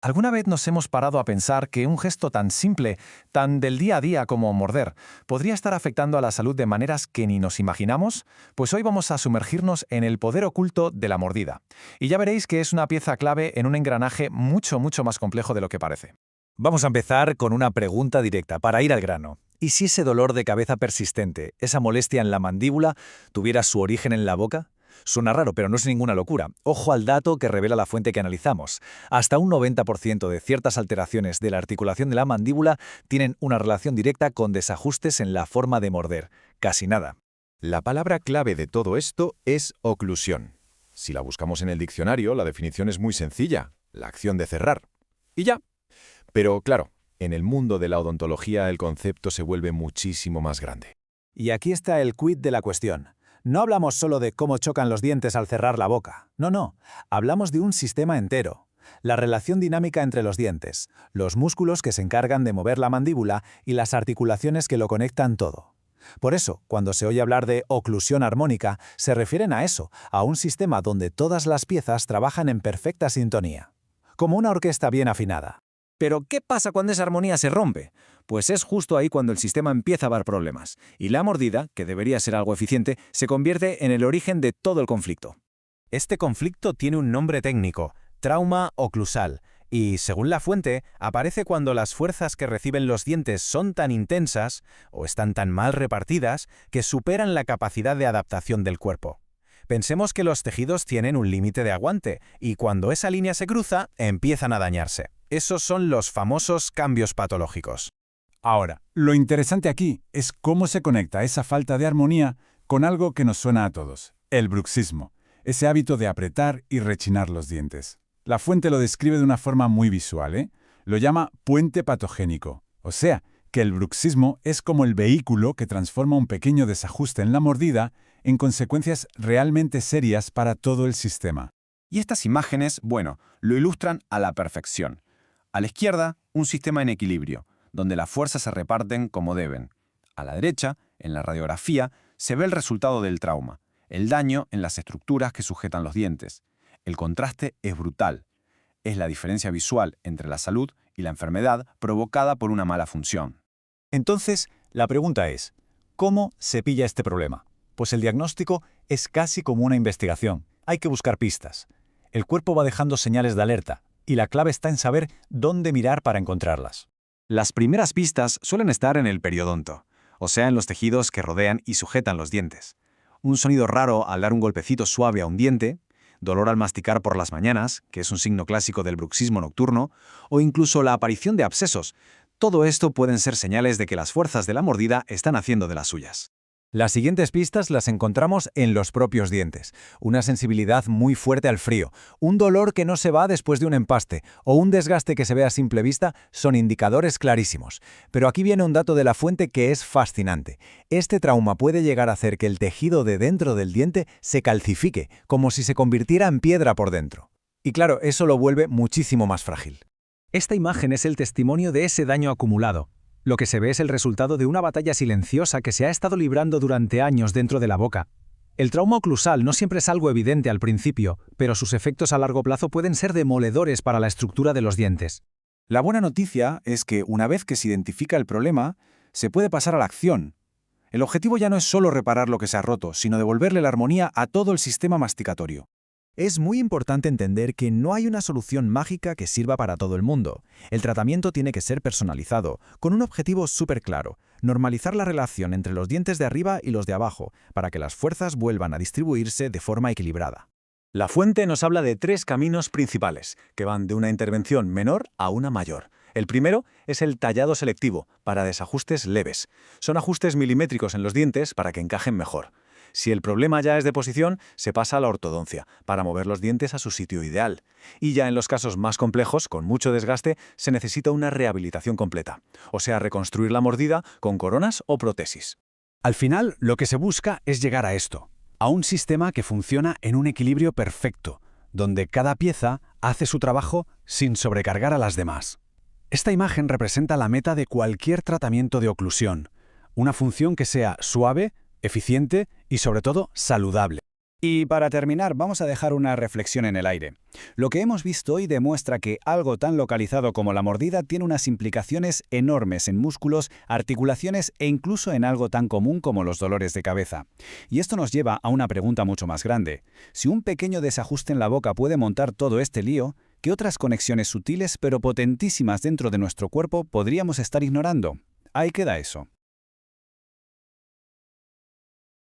¿Alguna vez nos hemos parado a pensar que un gesto tan simple, tan del día a día como morder, podría estar afectando a la salud de maneras que ni nos imaginamos? Pues hoy vamos a sumergirnos en el poder oculto de la mordida. Y ya veréis que es una pieza clave en un engranaje mucho más complejo de lo que parece. Vamos a empezar con una pregunta directa, para ir al grano. ¿Y si ese dolor de cabeza persistente, esa molestia en la mandíbula, tuviera su origen en la boca? Suena raro, pero no es ninguna locura. Ojo al dato que revela la fuente que analizamos. Hasta un 90% de ciertas alteraciones de la articulación de la mandíbula tienen una relación directa con desajustes en la forma de morder. Casi nada. La palabra clave de todo esto es oclusión. Si la buscamos en el diccionario, la definición es muy sencilla: la acción de cerrar. Y ya. Pero claro, en el mundo de la odontología el concepto se vuelve muchísimo más grande. Y aquí está el quid de la cuestión. No hablamos solo de cómo chocan los dientes al cerrar la boca. No. Hablamos de un sistema entero. La relación dinámica entre los dientes, los músculos que se encargan de mover la mandíbula y las articulaciones que lo conectan todo. Por eso, cuando se oye hablar de oclusión armónica, se refieren a eso, a un sistema donde todas las piezas trabajan en perfecta sintonía. Como una orquesta bien afinada. Pero, ¿qué pasa cuando esa armonía se rompe? Pues es justo ahí cuando el sistema empieza a dar problemas, y la mordida, que debería ser algo eficiente, se convierte en el origen de todo el conflicto. Este conflicto tiene un nombre técnico: trauma oclusal, y, según la fuente, aparece cuando las fuerzas que reciben los dientes son tan intensas, o están tan mal repartidas, que superan la capacidad de adaptación del cuerpo. Pensemos que los tejidos tienen un límite de aguante, y cuando esa línea se cruza, empiezan a dañarse. Esos son los famosos cambios patológicos. Ahora, lo interesante aquí es cómo se conecta esa falta de armonía con algo que nos suena a todos: el bruxismo, ese hábito de apretar y rechinar los dientes. La fuente lo describe de una forma muy visual, ¿eh? Lo llama puente patogénico. O sea, que el bruxismo es como el vehículo que transforma un pequeño desajuste en la mordida en consecuencias realmente serias para todo el sistema. Y estas imágenes, lo ilustran a la perfección. A la izquierda, un sistema en equilibrio, donde las fuerzas se reparten como deben. A la derecha, en la radiografía, se ve el resultado del trauma, el daño en las estructuras que sujetan los dientes. El contraste es brutal. Es la diferencia visual entre la salud y la enfermedad provocada por una mala función. Entonces, la pregunta es, ¿cómo se pilla este problema? Pues el diagnóstico es casi como una investigación. Hay que buscar pistas. El cuerpo va dejando señales de alerta, y la clave está en saber dónde mirar para encontrarlas. Las primeras pistas suelen estar en el periodonto, o sea, en los tejidos que rodean y sujetan los dientes. Un sonido raro al dar un golpecito suave a un diente, dolor al masticar por las mañanas, que es un signo clásico del bruxismo nocturno, o incluso la aparición de abscesos. Todo esto pueden ser señales de que las fuerzas de la mordida están haciendo de las suyas. Las siguientes pistas las encontramos en los propios dientes. Una sensibilidad muy fuerte al frío, un dolor que no se va después de un empaste o un desgaste que se ve a simple vista son indicadores clarísimos. Pero aquí viene un dato de la fuente que es fascinante. Este trauma puede llegar a hacer que el tejido de dentro del diente se calcifique, como si se convirtiera en piedra por dentro. Y claro, eso lo vuelve muchísimo más frágil. Esta imagen es el testimonio de ese daño acumulado. Lo que se ve es el resultado de una batalla silenciosa que se ha estado librando durante años dentro de la boca. El trauma oclusal no siempre es algo evidente al principio, pero sus efectos a largo plazo pueden ser demoledores para la estructura de los dientes. La buena noticia es que una vez que se identifica el problema, se puede pasar a la acción. El objetivo ya no es solo reparar lo que se ha roto, sino devolverle la armonía a todo el sistema masticatorio. Es muy importante entender que no hay una solución mágica que sirva para todo el mundo. El tratamiento tiene que ser personalizado, con un objetivo súper claro: normalizar la relación entre los dientes de arriba y los de abajo, para que las fuerzas vuelvan a distribuirse de forma equilibrada. La fuente nos habla de 3 caminos principales, que van de una intervención menor a una mayor. El primero es el tallado selectivo, para desajustes leves. Son ajustes milimétricos en los dientes para que encajen mejor. Si el problema ya es de posición, se pasa a la ortodoncia, para mover los dientes a su sitio ideal. Y ya en los casos más complejos, con mucho desgaste, se necesita una rehabilitación completa, o sea, reconstruir la mordida con coronas o prótesis. Al final, lo que se busca es llegar a esto, a un sistema que funciona en un equilibrio perfecto, donde cada pieza hace su trabajo sin sobrecargar a las demás. Esta imagen representa la meta de cualquier tratamiento de oclusión, una función que sea suave, eficiente y sobre todo saludable. Y para terminar, vamos a dejar una reflexión en el aire. Lo que hemos visto hoy demuestra que algo tan localizado como la mordida tiene unas implicaciones enormes en músculos, articulaciones e incluso en algo tan común como los dolores de cabeza. Y esto nos lleva a una pregunta mucho más grande. Si un pequeño desajuste en la boca puede montar todo este lío, ¿qué otras conexiones sutiles pero potentísimas dentro de nuestro cuerpo podríamos estar ignorando? Ahí queda eso.